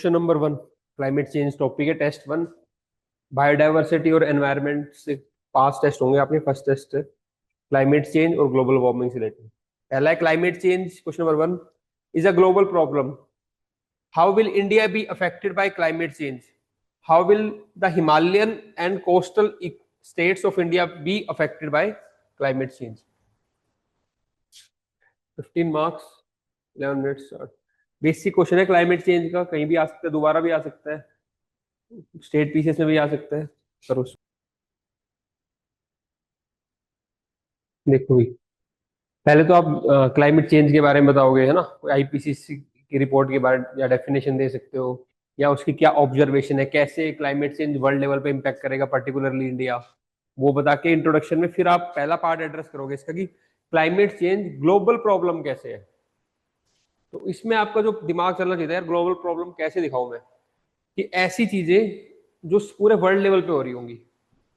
Question number 1 climate change topic है, test 1 biodiversity और environment से पास टेस्ट होंगे आपके। फर्स्ट टेस्ट है क्लाइमेट चेंज और ग्लोबल वार्मिंग से रिलेटेड। पहला है climate change. Question number 1 is a global problem, how will India be affected by climate change, how will the Himalayan and coastal states of India be affected by climate change. 15 marks, 11 minutes. Basic question है climate change का, कहीं भी आ सकता है, दोबारा भी आ सकता है, स्टेट पीसीएस में भी आ सकता है। करो देखो भी, पहले तो आप क्लाइमेट चेंज के बारे में बताओगे, है ना? कोई आईपीसीसी की रिपोर्ट के बारे या डेफिनेशन दे सकते हो, या उसकी क्या ऑब्जर्वेशन है, कैसे क्लाइमेट चेंज वर्ल्ड लेवल पे इम्पैक्ट करेगा पर्टिकुलरली इंडिया, वो बता के इंट्रोडक्शन में फिर आप पहला पार्ट एड्रेस करोगे इसका कि क्लाइमेट चेंज ग्लोबल प्रॉब्लम कैसे है। तो इसमें आपका जो दिमाग चलना चाहिए यार, ग्लोबल प्रॉब्लम कैसे दिखाऊं मैं, कि ऐसी चीजें जो पूरे वर्ल्ड लेवल पे हो रही होंगी,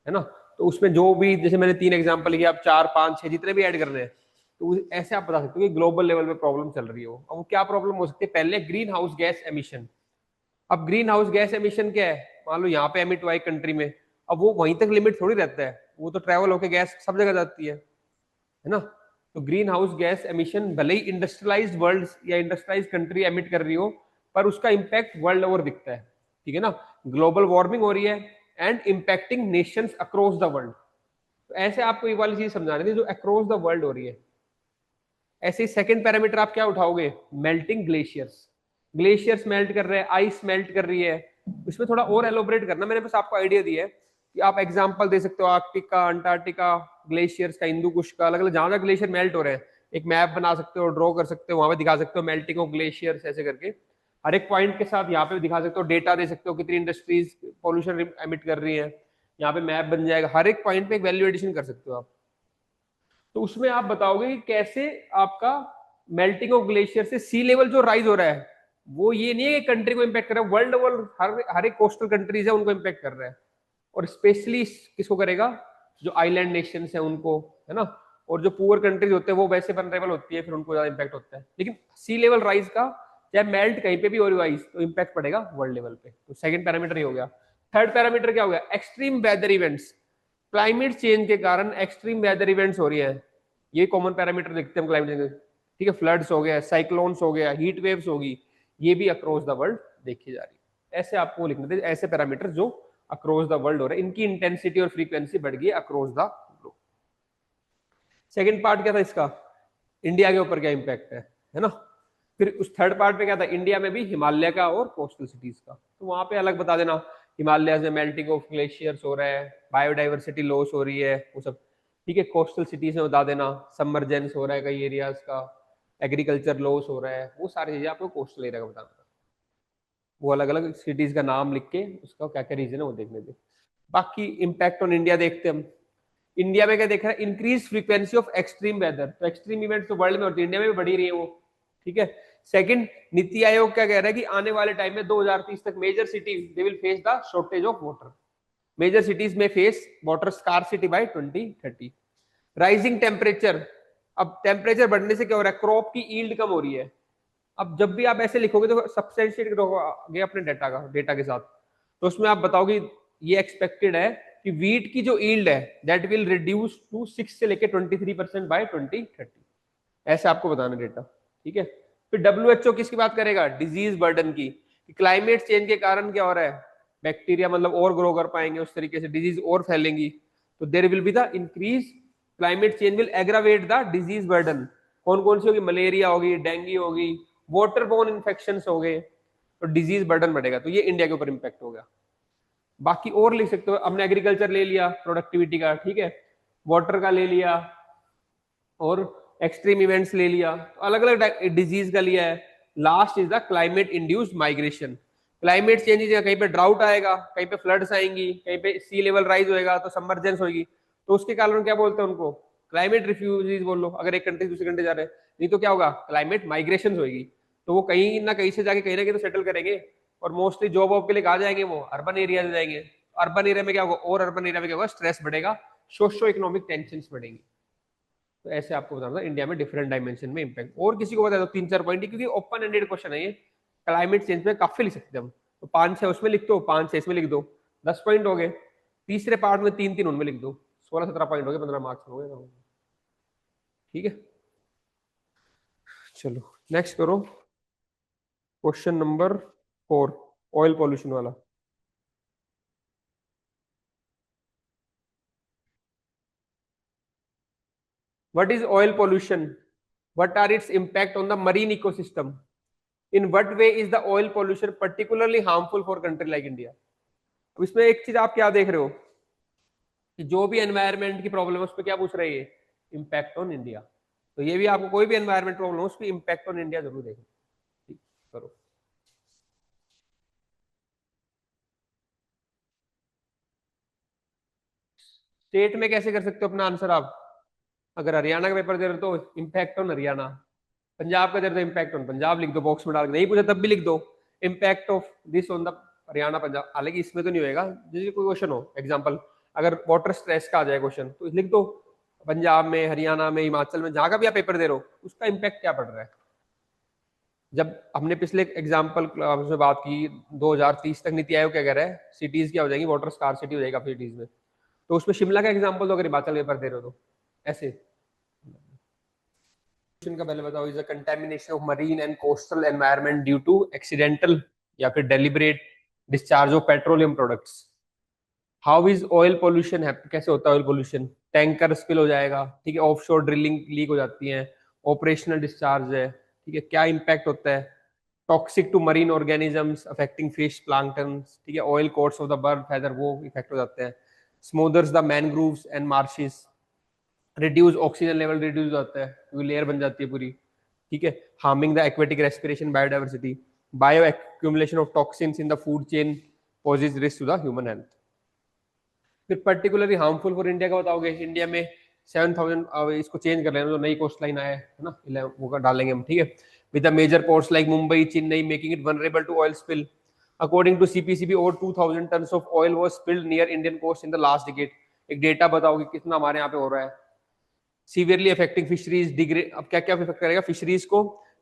है ना? तो उसमें जो भी, जैसे मैंने 3 एग्जांपल लिया, आप 4 5 6 जितने भी ऐड कर रहे हैं, तो ऐसे आप बता सकते हो कि ग्लोबल लेवल पे प्रॉब्लम चल रही हो। अब वो क्या प्रॉब्लम हो सकती है? पहले ग्रीन हाउस गैस एमिशन। अब ग्रीन हाउस गैस एमिशन क्या है? मान लो यहाँ पे एमिट हुआ एक कंट्री में, अब वो वहीं तक लिमिट थोड़ी रहता है, वो तो ट्रेवल होकर गैस सब जगह जाती है ना? तो ग्रीन हाउस गैस एमिशन भले ही इंडस्ट्रियलाइज्ड वर्ल्ड या इंडस्ट्रियलाइज्ड कंट्री एमिट कर रही हो, पर उसका इंपैक्ट वर्ल्ड ओवर दिखता है, ठीक है ना? ग्लोबल वार्मिंग हो रही है and impacting Nations across the world. तो ऐसे आपको ये वाली चीज समझानी थी जो अक्रॉस द वर्ल्ड हो रही है। ऐसे ही सेकंड पैरामीटर आप क्या उठाओगे? Melting glaciers. ग्लेशियर्स मेल्ट कर रहे हैं, आइस मेल्ट कर रही है। इसमें थोड़ा और एलोबरेट करना, मैंने बस आपको आइडिया दिया है कि आप एग्जांपल दे सकते हो आर्कटिक का, अंटार्कटिका ग्लेशियर्स का, हिंदू कुश का, अलग अलग जहां जहां ग्लेशियर मेल्ट हो रहे हैं एक मैप बना सकते हो, ड्रॉ कर सकते हो, वहां पे दिखा सकते हो मेल्टिंग ऑफ ग्लेशियर्स ऐसे करके। हर एक पॉइंट के साथ यहाँ पे दिखा सकते हो, डेटा दे सकते हो कितनी इंडस्ट्रीज पॉल्यूशन एमिट कर रही है, यहाँ पे मैप बन जाएगा। हर एक पॉइंट पे एक वैल्यू एडिशन कर सकते हो आप। तो उसमें आप बताओगे कि कैसे आपका मेल्टिंग ऑफ ग्लेशियर से सी लेवल जो राइज हो रहा है, वो ये नहीं है कि कंट्री को इंपैक्ट कर रहा है, वर्ल्ड ओवर हर एक कोस्टल कंट्रीज है उनको इंपैक्ट कर रहा है, और स्पेशली किसको करेगा? जो आइलैंड नेशंस है उनको, है ना? और जो पुअर कंट्रीज होते हैं वो वैसे वनरेबल होती है, फिर उनको ज्यादा इंपैक्ट होता है। लेकिन सी लेवल राइज का, चाहे मेल्ट कहीं पे भी हो रही तो इंपैक्ट पड़ेगा वर्ल्ड लेवल पे। तो सेकंड पैरामीटर ही हो गया। थर्ड पैरामीटर क्या हो गया? Extreme weather events. Climate change के कारण एक्सट्रीम वेदर इवेंट्स हो रही है, ये कॉमन पैरामीटर देखते हैं हम क्लाइमेट चेंज। ठीक है, फ्लड्स हो गया, साइक्लोन्स हो गया, हीट वेव्स होगी, ये भी अक्रॉस द वर्ल्ड देखी जा रही है। ऐसे आपको लिखना थे, ऐसे पैरामीटर जो अक्रॉस द वर्ल्ड हो रहे हैं, इनकी इंटेंसिटी और फ्रीक्वेंसी बढ़ गई across the globe. Second part क्या था इसका? इंडिया के ऊपर क्या इंपैक्ट है ना? फिर उस थर्ड पार्ट पे क्या था? इंडिया में भी हिमालय का और कोस्टल सिटीज का। तो वहां पे अलग बता देना, हिमालय में मेल्टिंग ऑफ ग्लेशियर्स हो रहा है, बायोडाइवर्सिटी लॉस हो रही है, वो सब। ठीक है, कोस्टल सिटीज में बता देना सबमर्जेंस हो रहा है कई एरियाज का, एग्रीकल्चर लॉस हो रहा है, वो सारी चीजें आपको कोस्टल एरिया का बताना। वो अलग अलग सिटीज का नाम लिख के उसका क्या क्या रीजन है वो देखने दे। बाकी इम्पैक्ट ऑन इंडिया देखते हैं हम। इंडिया में क्या देख रहा है? Increase frequency of extreme weather. तो एक्सट्रीम इवेंट तो वर्ल्ड में होती है, इंडिया में भी बढ़ी रही है वो। ठीक है। सेकंड, नीति आयोग क्या कह रहा है कि आने वाले टाइम में 2030 तक major cities they will face the shortage of water. Major cities में face water scarcity by 2030। Rising temperature. अब टेम्परेचर बढ़ने से क्या हो रहा है? क्रॉप की ईल्ड कम हो रही है। अब जब भी आप ऐसे लिखोगे तो सब्सटेंशिएट करोगे अपने डेटा के साथ। तो उसमें आप बताओगे ये एक्सपेक्टेड है कि वीट की जो ईल्ड है दैट विल रिड्यूस टू 6 से लेके 23% बाय 2030। ऐसे आपको बताना डेटा। ठीक है। फिर डब्ल्यूएचओ किसकी बात करेगा? डिजीज बर्डन की, कि क्लाइमेट चेंज के कारण क्या हो रहा है, बैक्टीरिया मतलब और ग्रो कर पाएंगे, उस तरीके से डिजीज और फैलेंगी। तो there will be the increase, climate change will aggravate the disease burden. कौन कौन सी होगी? मलेरिया होगी, डेंगू होगी, वाटर बोर्न इन्फेक्शन हो गए, तो डिजीज बर्डन बढ़ेगा। तो ये इंडिया के ऊपर इंपैक्ट होगा। बाकी और लिख सकते हो, हमने एग्रीकल्चर ले लिया प्रोडक्टिविटी का, ठीक है, वाटर का ले लिया, और एक्सट्रीम इवेंट्स ले लिया, तो अलग अलग डिजीज का लिया है। Last is the climate induced migration. Climate change, कहीं पे ड्राउट आएगा, कहीं पे फ्लड्स आएंगी, कहीं पे सी लेवल राइज होएगा तो सबमर्जेंस होगी, तो उसके कारण क्या बोलते हैं उनको? क्लाइमेट रिफ्यूजीज बोल लो, अगर एक कंट्री दूसरी कंट्री जा रहे हैं। नहीं तो क्या होगा? क्लाइमेट माइग्रेशन होगी, तो वो कहीं ना कहीं से जाके कहीं ना कहीं तो सेटल करेंगे, और मोस्टली जॉब वॉब के लिए कहा जाएंगे? वो अर्बन एरिया में जाएंगे। अर्बन एरिया में क्या होगा? और अर्बन एरिया में क्या होगा? स्ट्रेस बढ़ेगा, सोशो इकोनॉमिक टेंशन बढ़ेंगी। तो ऐसे आपको बताना था इंडिया में डिफरेंट डायमेंशन में इंपैक्ट। और किसी को बता दो 3 4 पॉइंट, क्योंकि ओपन एंडेड क्वेश्चन है ये, क्लाइमेट चेंज पे काफी लिख सकते हैं हम। तो 5-6 उसमें लिख दो, 5-6 इसमें लिख दो, 10 पॉइंट हो गए। तीसरे पार्ट में 3-3 उनमें लिख दो, 16-17 पॉइंट हो गए, 15 मार्क्स हो गए। ठीक है, चलो नेक्स्ट करो, क्वेश्चन नंबर 4, ऑयल पॉल्यूशन वाला। What is oil pollution? What are its impact on the marine ecosystem? In what way is the oil pollution particularly harmful for country like India? अब इसमें एक चीज आप क्या देख रहे हो कि जो भी एनवायरनमेंट की प्रॉब्लम है उस पर क्या पूछ रही है, इम्पैक्ट ऑन इंडिया। तो ये भी आपको कोई भी एनवायरनमेंट प्रॉब्लम हो उस पर इम्पैक्ट ऑन इंडिया जरूर देखो। ठीक, करो। स्टेट में कैसे कर सकते हो अपना आंसर आप? अगर हरियाणा का पेपर दे रहे हो तो इम्पैक्ट ऑन हरियाणा, पंजाब का दे रहे हो इम्पैक्ट ऑन पंजाब लिख दो, बॉक्स में डाल के, नहीं पूछा तब भी लिख दो impact of this on the Haryana Punjab. हालांकि इसमें तो नहीं होएगा, जैसे कोई क्वेश्चन हो एग्जांपल, अगर वाटर स्ट्रेस का आ जाए क्वेश्चन तो लिख दो पंजाब में, हरियाणा में, हिमाचल में, जहां का भी आप पेपर दे रहे हो उसका इम्पैक्ट क्या पड़ रहा है। जब हमने पिछले एग्जाम्पल में बात की 2030 तक नीति आयोग क्या कह रहा है, सिटीज क्या हो जाएंगी, वाटर स्कार सिटी हो जाएगा सिटीज में, तो उसमें शिमला का एग्जाम्पल दो अगर हिमाचल पेपर दे रहे हो तो ऐसे। का पहले बताओ, is a contamination of marine and coastal environment due to accidental या फिर deliberate discharge of petroleum products. How is oil pollution है, कैसे होता है ऑयल पोल्यूशन? टैंकर स्पिल हो जाएगा, ठीक है, ऑफशोर ड्रिलिंग लीक हो जाती है, ऑपरेशनल डिस्चार्ज है, ठीक है, क्या इंपैक्ट होता है? Toxic to marine organisms affecting fish plankton, ठीक है, oil coats of the bird feather वो इफेक्ट हो जाते हैं, smothers the mangroves and marshes, reduce oxygen level reduce होता है क्योंकि लेयर बन जाती है पूरी, ठीक है, harming the aquatic respiration biodiversity, bioaccumulation of toxins in the food chain poses risk to the human health. फिर पर्टिकुलरली हार्मफुल फॉर इंडिया का बताओगे, इंडिया में 7,000, अब इसको चेंज कर लेना, तो नई कोस्ट लाइन आया है ना, 11 वो डालेंगे हम, ठीक है, with the major ports like Mumbai, Chennai making it vulnerable to oil spill. According to CPCB over 2,000 ton of oil was spilled near Indian coast in the last decade. एक डेटा बताओगे कितना हमारे यहाँ पे हो रहा है। सीवियरली अफेक्टिंग फिशरीज डिग्रेड, अब क्या क्या इफेक्ट करेगा फिशरीज को,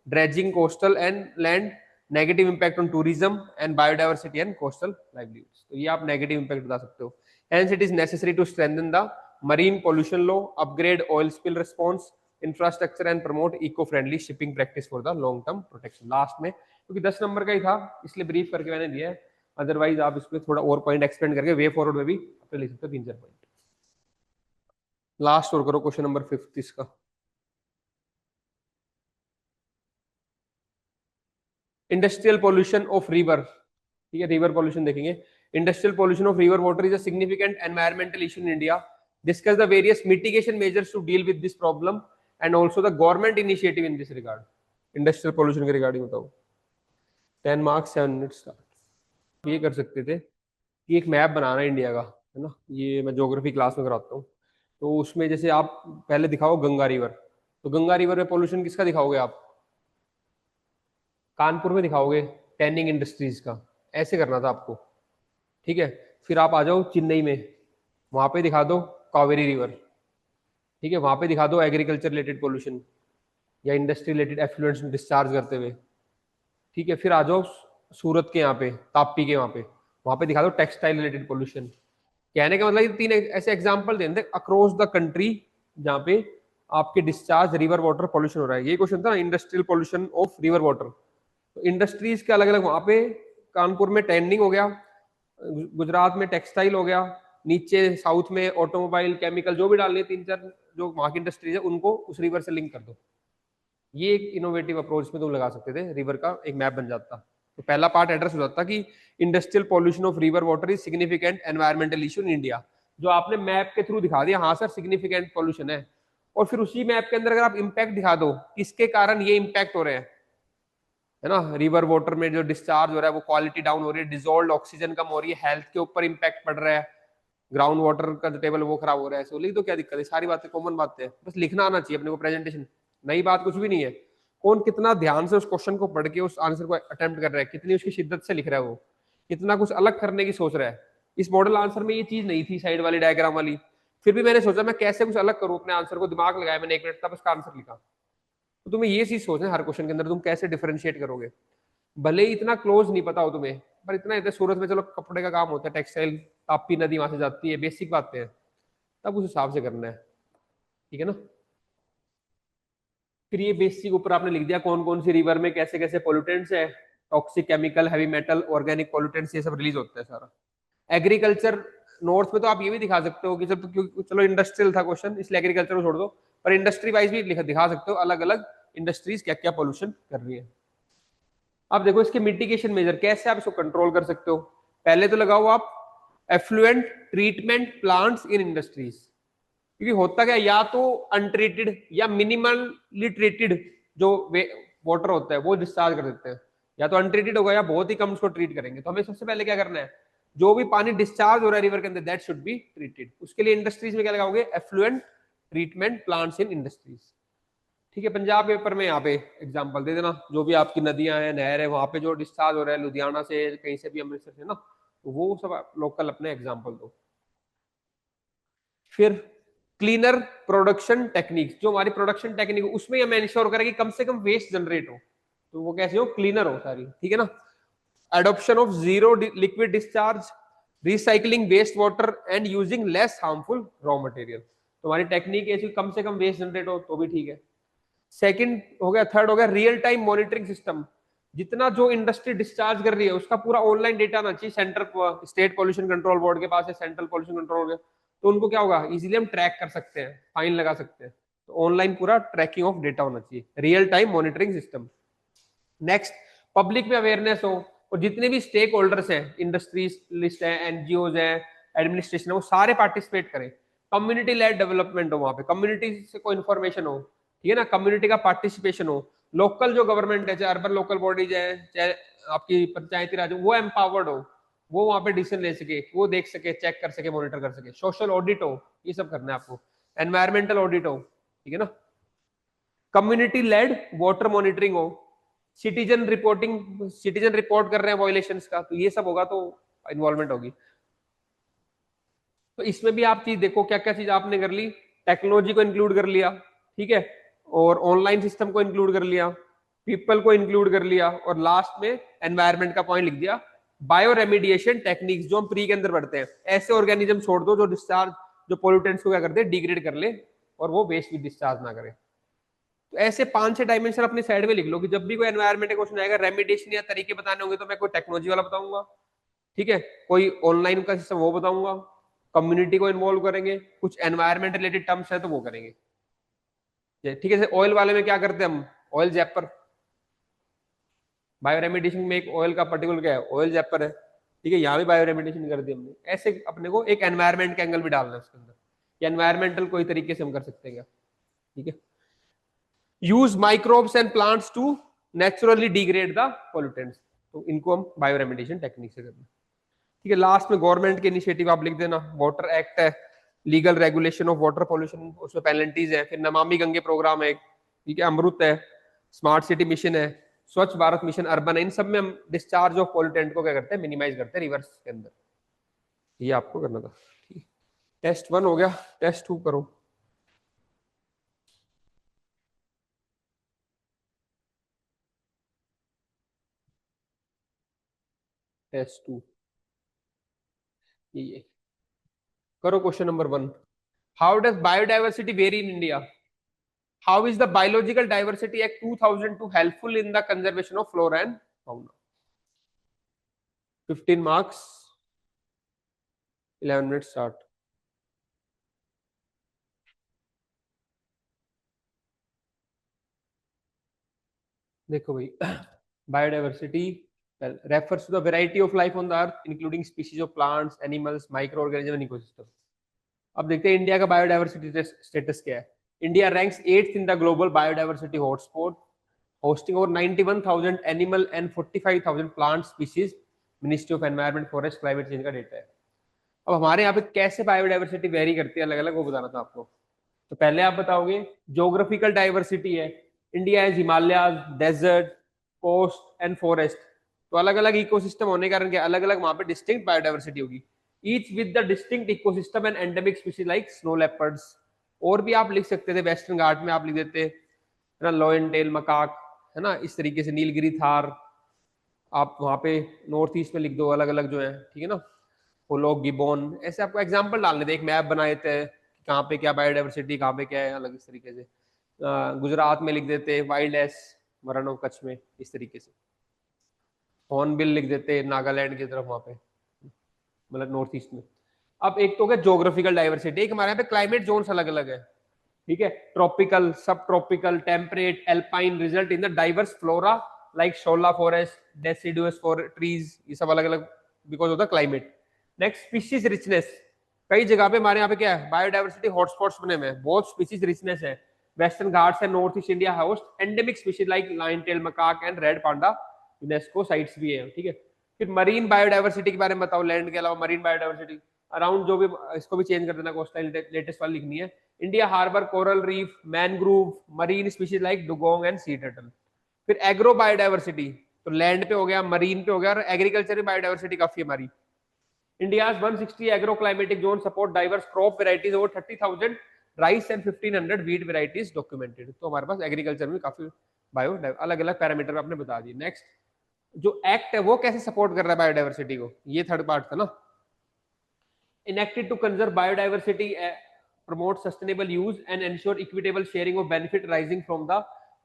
dredging coastal and land, negative impact on tourism and biodiversity and coastal livelihoods. तो ये आप नेगेटिव इंपैक्ट बता सकते हो। Hence, it is necessary to strengthen the marine pollution law, upgrade oil spill response infrastructure, and promote eco-friendly shipping practice for the long-term protection. Last में क्योंकि 10 number का ही था इसलिए ब्रीफ करके मैंने दिया है, अदरवाइज आप इसमें थोड़ा और पॉइंट एक्सपेंड करके वे फॉरवर्ड में भी अपने लिख सकते हो 3-4 पॉइंट। लास्ट और करो क्वेश्चन नंबर 5 इसका। इंडस्ट्रियल पोल्यूशन ऑफ रिवर, ठीक है, रिवर पोल्यूशन देखेंगे। Industrial pollution of river water is a significant environmental issue in India. Discuss the various mitigation measures to deal with this problem and also the government initiative in this regard. Industrial pollution के regarding बताओ। 10 marks 7 minute start. ये कर सकते थे कि एक map बनाना है India का, है ना, ये मैं ज्योग्राफी क्लास में कराता हूँ, तो उसमें जैसे आप पहले दिखाओ गंगा रिवर, तो गंगा रिवर में पोल्यूशन किसका दिखाओगे आप? कानपुर में दिखाओगे टैनिंग इंडस्ट्रीज का, ऐसे करना था आपको, ठीक है। फिर आप आ जाओ चेन्नई में, वहां पे दिखा दो कावेरी रिवर, ठीक है, वहां पे दिखा दो एग्रीकल्चर रिलेटेड पोल्यूशन या इंडस्ट्री रिलेटेड एफ्लुएंट्स डिस्चार्ज करते हुए, ठीक है। फिर आ जाओ सूरत के यहाँ पे, ताप्ती के वहां पे दिखा दो टेक्सटाइल रिलेटेड पोल्यूशन। कहने का मतलब ये 3 ऐसे एग्जाम्पल देते अक्रॉस द कंट्री जहाँ पे आपके डिस्चार्ज रिवर वाटर पोल्यूशन हो रहा है। ये क्वेश्चन था industrial pollution of river water, तो इंडस्ट्रीज के अलग अलग वहां पे, कानपुर में टैनिंग हो गया, गुजरात में टेक्सटाइल हो गया, नीचे साउथ में ऑटोमोबाइल केमिकल जो भी डालने 3-4 जो वहां की इंडस्ट्रीज है उनको उस रिवर से लिंक कर दो। ये एक इनोवेटिव अप्रोच में तुम लगा सकते थे, रिवर का एक मैप बन जाता। तो पहला पार्ट एड्रेस हो जाता कि industrial pollution of river water is significant environmental issue in India, जो आपने मैप के थ्रू दिखा दिया, हाँ सर सिग्निफिकेंट पॉल्यूशन है। और फिर उसी मैप के अंदर अगर आप इम्पैक्ट दिखा दो किसके कारण ये इम्पैक्ट हो रहे हैं, है ना, रिवर वाटर में जो डिस्चार्ज हो रहा है वो क्वालिटी डाउन हो रही है, डिजोल्व ऑक्सीजन कम हो रही है, हेल्थ के ऊपर इम्पैक्ट पड़ रहा है, ग्राउंड वाटर का जो टेबल वो खराब हो रहा है, सो लिख दो, क्या दिक्कत है, सारी बातें कॉमन बातें हैं, बस लिखना आना चाहिए अपने को, प्रेजेंटेशन नई बात कुछ भी नहीं है। कौन कितना ध्यान से उस क्वेश्चन को पढ़ के उस आंसर को अटेम्प्ट कर रहा है, कितनी उसकी शिद्दत से लिख रहा है, वो कितना कुछ अलग करने की सोच रहा है। इस मॉडल आंसर में ये चीज नहीं थी, साइड वाली डायग्राम वाली, फिर भी मैंने सोचा मैं कैसे कुछ अलग करूं, अपने आंसर को दिमाग लगाया मैंने 1 मिनट तक उसका आंसर लिखा। तो तुम्हें ये चीज सोचना है हर क्वेश्चन के अंदर तुम कैसे डिफरेंशिएट करोगे। भले ही इतना क्लोज नहीं पता हो तुम्हें, पर इतना इतना सूरत में चलो कपड़े का काम होता है, टेक्सटाइल, ताप्ती नदी वहां से जाती है, बेसिक बातें हैं, तब उस हिसाब से करना है, ठीक है ना। फिर ये बेसिक ऊपर आपने लिख दिया कौन कौन सी रिवर में कैसे कैसे पोल्यूटेंट्स है, toxic chemical, heavy metal, organic pollutants, ये सब रिलीज होता है सारा। एग्रीकल्चर नॉर्थ में तो आप ये भी दिखा सकते हो कि जब, क्योंकि चलो इंडस्ट्रियल था क्वेश्चन इसलिए एग्रीकल्चर को छोड़ दो, पर इंडस्ट्री वाइज भी दिखा सकते हो अलग अलग इंडस्ट्रीज क्या क्या पोल्यूशन कर रही है। अब देखो इसके मिटिगेशन मेजर कैसे आप इसको कंट्रोल कर सकते हो। पहले तो लगाओ आप effluent treatment plants in industries, क्योंकि होता क्या, या तो अनट्रीटेड या मिनिमली ट्रीटेड जो वाटर होता है वो डिस्चार्ज कर देते हैं, या तो अनट्रीटेड होगा या बहुत ही कम उसको ट्रीट करेंगे। तो हमें सबसे पहले क्या करना है, जो भी पानी डिस्चार्ज हो रहा है रिवर के अंदर दैट शुड बी ट्रीटेड। उसके लिए इंडस्ट्रीज में क्या लगाओगे, effluent treatment plants in industries, ठीक है। पंजाब पेपर में यहाँ पे एग्जांपल दे देना, जो भी आपकी नदियां हैं नहर है वहां पे जो डिस्चार्ज हो रहा है लुधियाना से कहीं से भी अमृतसर से ना, तो वो सब लोकल अपने एग्जांपल दो। फिर क्लीनर प्रोडक्शन टेक्निक्स, जो हमारी प्रोडक्शन टेक्निक उसमें हमें इंश्योर करें कि कम से कम वेस्ट जनरेट हो, तो वो कैसे हो, क्लीनर हो सारी, ठीक है ना। Adoption of zero liquid discharge, recycling waste water and using less harmful raw material, तो हमारी टेक्निक ऐसी कम से कम वेस्ट जनरेट हो तो भी ठीक है। सेकंड हो गया, थर्ड हो गया रियल टाइम मॉनिटरिंग सिस्टम, जितना जो इंडस्ट्री डिस्चार्ज कर रही है उसका पूरा ऑनलाइन डेटा आना चाहिए, central state pollution control board के पास है, सेंट्रल पॉल्यूशन कंट्रोल बोर्ड, तो उनको क्या होगा, इजीली हम ट्रैक कर सकते हैं, फाइन लगा सकते हैं। तो ऑनलाइन पूरा ट्रैकिंग ऑफ डेटा होना चाहिए, real time monitoring system. Next, public में अवेयरनेस हो, और जितने भी स्टेक होल्डर्स हैं, इंडस्ट्रीज लिस्ट है, एनजीओ है, एडमिनिस्ट्रेशन है, वो सारे पार्टिसिपेट करें। कम्युनिटी लेड डेवलपमेंट हो, वहां पे कम्युनिटी से कोई इन्फॉर्मेशन हो, ठीक है ना, कम्युनिटी का पार्टिसिपेशन हो। लोकल जो गवर्नमेंट है, चाहे अर्बन लोकल बॉडीज है, चाहे आपकी पंचायती राज, वो एम्पावर्ड हो, वो वहां पे डिसीजन ले सके, वो देख सके, चेक कर सके, मॉनिटर कर सके। सोशल ऑडिट हो, ये सब करना है आपको। एनवायरमेंटल ऑडिट हो, ठीक है ना। कम्युनिटी लेड वाटर मॉनिटरिंग हो, सिटीजन रिपोर्टिंग, सिटीजन रिपोर्ट कर रहे हैं वायलेशंस का, तो ये सब होगा तो इन्वॉल्वमेंट होगी। तो इसमें भी आप चीज देखो क्या क्या चीज आपने कर ली, टेक्नोलॉजी को इंक्लूड कर लिया, ठीक है, और ऑनलाइन सिस्टम को इंक्लूड कर लिया, पीपल को इंक्लूड कर लिया, और लास्ट में एनवायरमेंट का पॉइंट लिख दिया। बायो रेमिडिएशन टेक्निक्स जो हम प्री के अंदर पढ़ते हैं, ऐसे ऑर्गेनिज्म छोड़ दो जो डिस्चार्ज, जो पोल्यूटेंट्स को क्या करते हैं, डिग्रेड कर ले, और वो वेस्ट भी डिस्चार्ज ना करे। तो ऐसे 5-6 डायमेंशन अपनी साइड में लिख लो कि जब भी कोई एनवायरमेंट का क्वेश्चन आएगा, रेमिडिएशन या तरीके बताने होंगे तो मैं कोई टेक्नोलॉजी वाला बताऊंगा, ठीक है, कोई ऑनलाइन का सिस्टम वो बताऊंगा, कम्युनिटी को इन्वॉल्व करेंगे, कुछ एनवायरमेंट रिलेटेड टर्म्स है तो वो करेंगे, ठीक है। ऑयल वाले में क्या करते हैं हम, ऑयल जैपर, बायो रेमिडिएशन में एक ऑयल का पर्टिकुलर क्या है, ऑयल जैपर है, ठीक है, यहाँ भी बायो रेमिडिएशन कर दी हमने। ऐसे अपने को एक एनवायरमेंट का एंगल भी डालना है उसके अंदर, या एनवायरमेंटल कोई तरीके से हम कर सकते हैं क्या, ठीक है। Use microbes and plants to naturally degrade the pollutants, तो इनको हम बायो रेमिडिएशन टेक्निक से करना, ठीक है। लास्ट में गवर्नमेंट के इनिशिएटिव आप लिख देना, वाटर एक्ट है, legal regulation of water pollution, उसमें पेनल्टीज है, फिर नमामि गंगे प्रोग्राम है, ठीक है, अमृत है, स्मार्ट सिटी मिशन है, स्वच्छ भारत मिशन अर्बन है, इन सब में हम डिस्चार्ज ऑफ पोल्यूटेंट को क्या करते हैं, मिनिमाइज करते हैं रिवर्स के अंदर। ये आपको करना था, ठीक। टेस्ट 1 हो गया, टेस्ट 2 करो। टेस्ट 2 ये करो। Question number 1, how does biodiversity very in India, how is the biological diversity act 2002 helpful in the conservation of flora and fauna? 15 marks, 11 minutes start। देखो भाई, biodiversity refers to the variety of life on the earth including species of plants, animals, microorganisms and ecosystem। अब देखते हैं India का biodiversity status क्या है। India ranks 8th in the global biodiversity hotspot, hosting over 91,000 animal and 45,000 plant species. Ministry of environment forest climate change का data है। अब हमारे यहाँ पे कैसे बायोडाइवर्सिटी वेरी करती है अलग अलग, वो बताना था आपको। तो पहले आप बताओगे ज्योग्राफिकल डाइवर्सिटी है, इंडिया है Himalaya, desert, coast and forest, तो अलग अलग इकोसिस्टम होने के कारण क्या, अलग अलग वहां पे डिस्टिंक्ट बायोडाइवर्सिटी होगी, each with the distinct ecosystem and endemic species like snow leopards. और भी आप लिख सकते थे, वेस्टर्न घाट में आप लिख देते है ना, लॉयन टेल मकाक, है ना, इस तरीके से नीलगिरी थार, आप वहाँ पे नॉर्थ ईस्ट में लिख दो अलग अलग जो है, ठीक है ना, होलोक, गिबोन, ऐसे आपको एग्जाम्पल डालने थे, एक मैप बना देते हैं कहाँ पे क्या बायोडाइवर्सिटी, कहाँ पे क्या है, अलग इस तरीके से। गुजरात में लिख देते वाइल्ड एस मरण ऑफ कच्छ में, इस तरीके से। हॉर्नबिल लिख देते नागालैंड की तरफ, वहाँ पे मतलब नॉर्थ ईस्ट में। अब एक तो हो गया जोग्राफिकल डाइवर्सिटी, एक हमारे यहाँ पे क्लाइमेट जोन्स अलग अलग है, ठीक है, ट्रॉपिकल, सब tropical, temperate, alpine, result in the diverse flora like Shola forest, deciduous for trees, ये सब अलग अलग because of the climate. Next species richness, कई जगह पे हमारे यहाँ पे क्या है, बायोडाइवर्सिटी हॉटस्पॉट्स बने हुए हैं, बहुत स्पीशीज रिचनेस है। Western Ghats and north east India host endemic species like lion tail macaque and red panda, UNESCO sites भी है, ठीक है। फिर मरीन बायोडाइवर्सिटी के बारे में बताओ, लैंड के अलावा मरीन बायोडाइवर्सिटी अराउंड, जो भी, इसको भी चेंज कर देना, कोस्टल लेटेस्ट वाली लिखनी है। India harbour, coral reef, mangrove, marine species like dugong and sea turtle. फिर एग्रो बायोडाइवर्सिटी, तो लैंड पे हो गया, मरीन पे हो गया, और एग्रीकल्चर में बायोडाइवर्सिटी काफी हमारी। India's 160 agroclimatic zones support diverse crop varieties, over 30,000 rice and 1,500 wheat varieties documented। तो हमारे पास एग्रीकल्चर में काफी बायो अलग अलग पैरामीटर आपने बता दिए। नेक्स्ट जो एक्ट है वो कैसे सपोर्ट कर रहा है बायोडाइवर्सिटी को, ये थर्ड पार्ट था ना। enacted to conserve biodiversity, promote sustainable use and ensure equitable sharing of benefit arising from the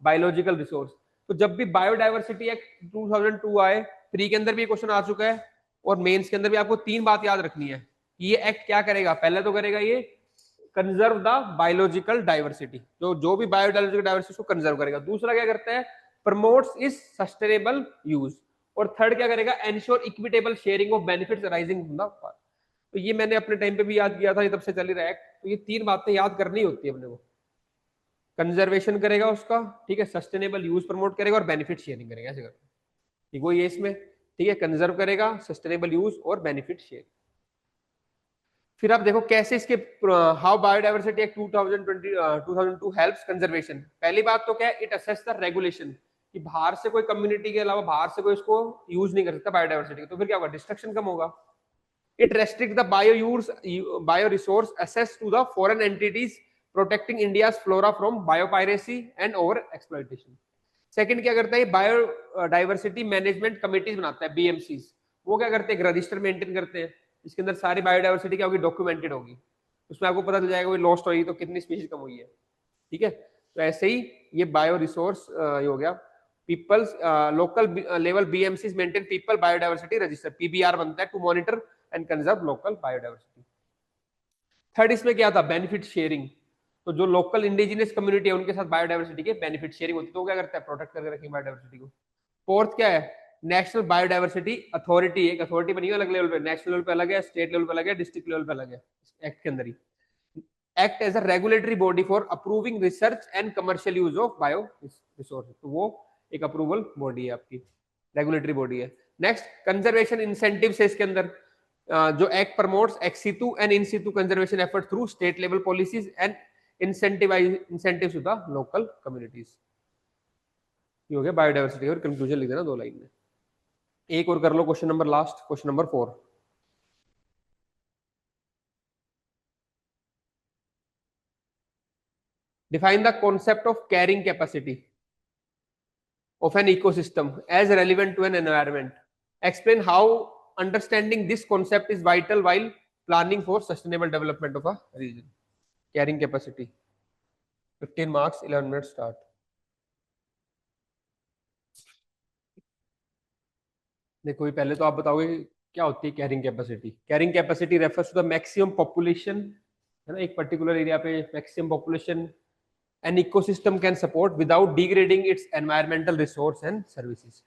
biological resource। तो जब भी बायोडाइवर्सिटी एक्ट 2002 आए, 3 के अंदर भी क्वेश्चन आ चुका है और मेंस के अंदर भी आपको 3 बात याद रखनी है कि ये एक्ट क्या करेगा। पहले तो करेगा ये कंजर्व द बायोलॉजिकल डाइवर्सिटी, जो भी बायोलॉजिकल डाइवर्सिटी को कंजर्व करेगा। दूसरा क्या करता है, प्रमोट्स इस सस्टेनेबल यूज। और थर्ड क्या करेगा, ensure equitable sharing of benefits arising from the. तो ये मैंने अपने टाइम पे भी याद किया था, ये तब से चल ही रहा है। तो ये 3 बातें याद करनी होती है अपने को, कंजर्वेशन करेगा उसका, ठीक है, सस्टेनेबल यूज प्रमोट करेगा और बेनिफिट शेयरिंग करेगा, ऐसे करके ठीक वो ये इसमें, ठीक है, कंजर्व करेगा, सस्टेनेबल यूज और बेनिफिट शेयर। फिर आप देखो कैसे इसके how biodiversity act 2002 helps conservation. पहली बात तो क्या है, इट असेस द रेगुलेशन, कि बाहर से कोई कम्युनिटी के अलावा बाहर से कोई इसको यूज नहीं कर सकता बायोडाइवर्सिटी, तो फिर क्या होगा, डिस्ट्रक्शन कम होगा। It restricts the bioresource access to the foreign entities, protecting India's flora from biopiracy and over exploitation। Second क्या करता है, बायोडाइवर्सिटी मैनेजमेंट कमिटीज बनाता है, बीएमसीज। वो क्या करते हैं, रजिस्टर मेंटेन करते हैं, इसके अंदर सारी बायोडाइवर्सिटी क्या होगी, डॉक्यूमेंटेड होगी, उसमें आपको पता चल जाएगा वो लॉस्ट हुई तो कितनी स्पीशीज कम हुई है, ठीक है। तो ऐसे ही ये बायो रिसोर्स हो गया। Peoples local level BMCs maintain people biodiversity register, PBR बनता है to monitor and conserve local biodiversity. Third इसमें क्या था, बेनिफिट शेयरिंग। तो जो लोकल इंडिजिनियस कम्युनिटी है उनके साथ बायोडाइवर्सिटी के बेनिफिट शेयरिंग होती है, तो क्या करता है, प्रोटेक्ट करके रखेंगे बायोडाइवर्सिटी को। फोर्थ क्या है, नेशनल बायोडाइवर्सिटी अथॉरिटी, एक अथॉरिटी बनी है अलग लेवल पे, नेशनल लेवल पे अलग है, स्टेट लेवल पे अलग है, डिस्ट्रिक्ट लेवल पे अलग है, एक्ट के अंदर ही। Act as a regulatory body for approving research and commercial use of bio resource, तो वो एक अप्रूवल बॉडी है आपकी, रेगुलेटरी बॉडी है। नेक्स्ट कंजर्वेशन इंसेंटिव है इसके अंदर, जो act promotes ex situ and in situ conservation effort through state level policies and incentives to the local communities. ये हो गया बायोडाइवर्सिटी, और कंक्लूजन लिख देना 2 लाइन में। एक और कर लो question number last, question number 4। Define the concept of carrying capacity of an ecosystem as relevant to an environment. Explain how understanding this concept is vital while planning for sustainable development of a region। Carrying capacity, 15 marks, 11 minutes start। देखो ये पहले तो आप बताओगे क्या होती है carrying capacity. Carrying capacity refers to the maximum population, है ना, एक पर्टिकुलर एरिया पे maximum population an ecosystem can support without degrading its environmental resource and services।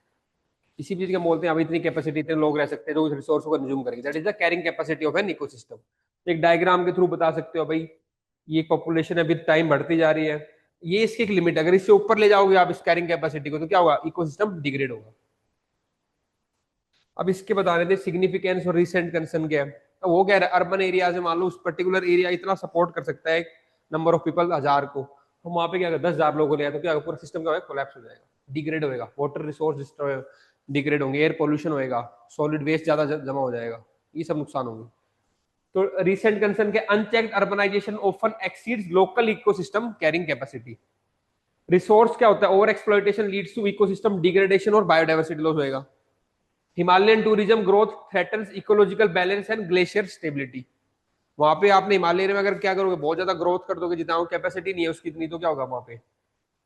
इसी चीज का बोलते हैं, अब इतनी कैपेसिटी, इतने लोग रह सकते हैं जो उस रिसोर्स को कंज्यूम करेंगे, that is the carrying capacity of an ecosystem. एक डायग्राम के थ्रू बता सकते हो भाई ये पॉपुलेशन है विद टाइम बढ़ती जा रही है, ये इसकी एक लिमिट, अगर इससे ऊपर ले जाओगे आप इस कैरिंग कैपेसिटी को तो क्या होगा, इकोसिस्टम डिग्रेड होगा। अब इसके बता रहे थे सिग्निफिकेंस और रिसेंट कंसर्न क्या है, तो वो कह रहा है अर्बन एरियाज में मान लो उस पर्टिकुलर एरिया इतना सपोर्ट कर सकता है नंबर ऑफ पीपल 1000 को, तो वहां पे क्या 10,000 लोगों ले आए तो क्या पूरा सिस्टम क्या होगा, कोलैप्स हो जाएगा, डिग्रेड होएगा, वाटर रिसोर्स डिस्ट्रॉय डिग्रेड होंगे, एयर पोल्यूशन होएगा, सॉलिड वेस्ट ज्यादा जमा हो जाएगा, ये सब नुकसान होंगे। तो रिसेंट कंसर्न के unchecked urbanisation often exceeds local ecosystem carrying capacity. Resource क्या होता है, over exploitation leads to ecosystem degradation और बायोडाइवर्सिटी लॉस होएगा। Himalayan tourism growth threatens ecological balance and glacier stability. वहां पे आपने हिमालय में अगर क्या करोगे, बहुत ज्यादा ग्रोथ कर दोगे, जितना कैपेसिटी नहीं है उसकी इतनी, तो क्या होगा वहां पे,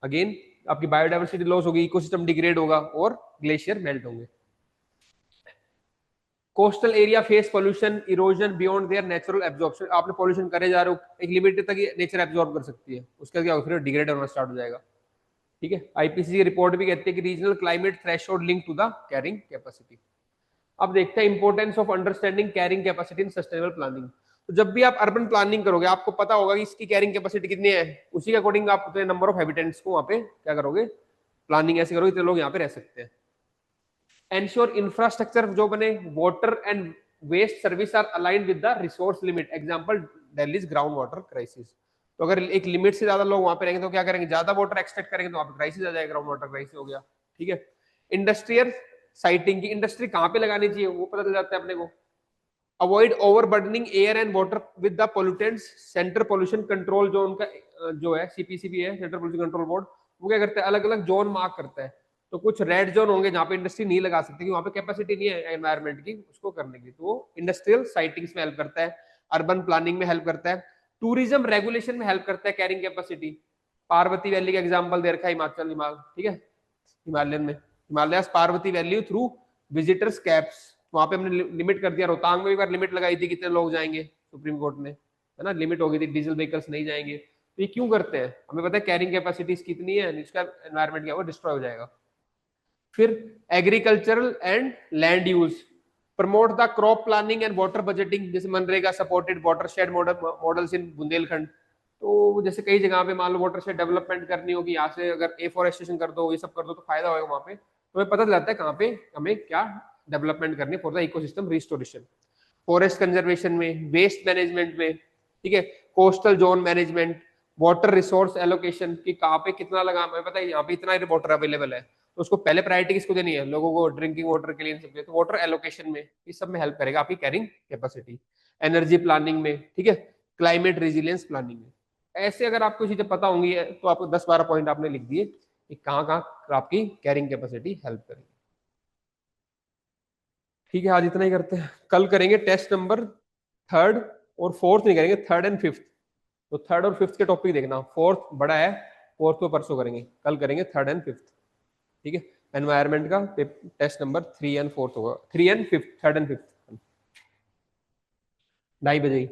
अगेन आपकी बायोडाइवर्सिटी लॉस होगी, इकोसिस्टम डिग्रेड होगा और ग्लेशियर मेल्ट होंगे। Coastal area face pollution erosion beyond their natural absorption. आपने पोल्यूशन करे जा रहे हो, एक लिमिट तक ही नेचर एब्जॉर्ब कर सकती है, उसका क्या होगा, फिर डिग्रेड होना स्टार्ट हो जाएगा। ठीक है, आईपीसीसी की रिपोर्ट भी कहती है कि regional climate threshold link to the carrying capacity. अब देखते हैं importance of understanding carrying capacity in sustainable planning. तो जब भी आप अर्बन प्लानिंग करोगे, आपको पता होगा कि इसकी कैरिंग कैपेसिटी कितनी है, उसी के अकॉर्डिंग आप उतने नंबर ऑफ हैबिटेंट्स को वहां पे क्या करोगे, प्लानिंग ऐसे करोगे इतने लोग यहाँ पे रह सकते हैं। एंश्योर इंफ्रास्ट्रक्चर जो बने, water and waste service are aligned with the resource limit, example Delhi ground water crisis. तो अगर एक लिमिट से ज्यादा लोग वहां पे रहेंगे तो क्या करेंगे, ज्यादा वाटर एक्सट्रैक्ट करेंगे तो वहां पे क्राइसिस आ जाएगा, ग्राउंड वाटर क्राइसिस हो गया। ठीक है, इंडस्ट्रियल साइटिंग की इंडस्ट्री कहाँ पे लगानी चाहिए वो पता चल जाता है अपने को। Avoid overburdening air and water with the pollutants, centre pollution control zone का जो है सीपीसीबी है, सेंट्रल पोल्यूशन कंट्रोल बोर्ड, वो क्या करता है, अलग अलग जोन मार्क करता है। तो कुछ रेड जोन होंगे जहाँ पे इंडस्ट्री नहीं लगा सकती, क्योंकि वहाँ पे कैपेसिटी नहीं है एनवायरमेंट की उसको करने की, तो वो इंडस्ट्रियल साइटिंग्स में हेल्प करता है, अर्बन प्लानिंग में हेल्प करता है, टूरिज्म रेगुलेशन में हेल्प करता है कैरिंग कैपेसिटी। पार्वती वैली का एग्जाम्पल दे रखा है, हिमाचल हिमालय, ठीक है, हिमालयन में Himalaya Parvati valley through visitors caps, वहां पे हमने लिमिट कर दिया। रोहतांग में भी बार लिमिट लगाई थी कितने लोग जाएंगे, सुप्रीम कोर्ट ने, है ना, लिमिट हो गई थी, डीजल व्हीकल्स नहीं जाएंगे। तो ये क्यों करते हैं, हमें पता है कैरिंग कैपेसिटी कितनी है, इसका एनवायरमेंट क्या होगा, डिस्ट्रॉय हो जाएगा। फिर agricultural and land use, promote the crop planning and water budgeting, जैसे मनरेगा supported watershed models in Bundelkhand. तो जैसे कई जगह पे मान लो वाटर शेड डेवलपमेंट करनी होगी, यहाँ से अगर एफोरेस्टेशन कर दो, ये सब कर दो, तो फायदा होगा वहां पे, तो हमें पता चलता है कहाँ पे हमें क्या डेवलपमेंट करनी है for the ecosystem restoration. Forest conservation में, वेस्ट मैनेजमेंट में, ठीक है, coastal zone management, water resource allocation कि कहाँ पे कितना लगा, हमें पता है यहाँ पे इतना वाटर अवेलेबल है, तो उसको पहले प्रायोरिटी किसको देनी है, लोगों को ड्रिंकिंग वाटर के लिए, सब, तो वाटर एलोकेशन में, इस सब में हेल्प करेगा आपकी कैरिंग कैपेसिटी। एनर्जी प्लानिंग में, ठीक है, क्लाइमेट रेजिलियंस प्लानिंग में। ऐसे अगर आपको चीजें पता होंगी तो आपको 10-12 पॉइंट आपने लिख दिए कि कहाँ कहाँ आपकी कैरिंग कैपेसिटी हेल्प करेगी। ठीक है, आज इतना ही करते हैं, कल करेंगे टेस्ट नंबर थर्ड और फोर्थ नहीं करेंगे, थर्ड एंड फिफ्थ। तो थर्ड और फिफ्थ के टॉपिक देखना, फोर्थ बड़ा है, फोर्थ को परसों करेंगे, कल करेंगे थर्ड एंड फिफ्थ। ठीक है, एनवायरमेंट का टेस्ट नंबर 3 एंड 4 होगा, 3 एंड 5, थर्ड एंड फिफ्थ 2:30 बजे।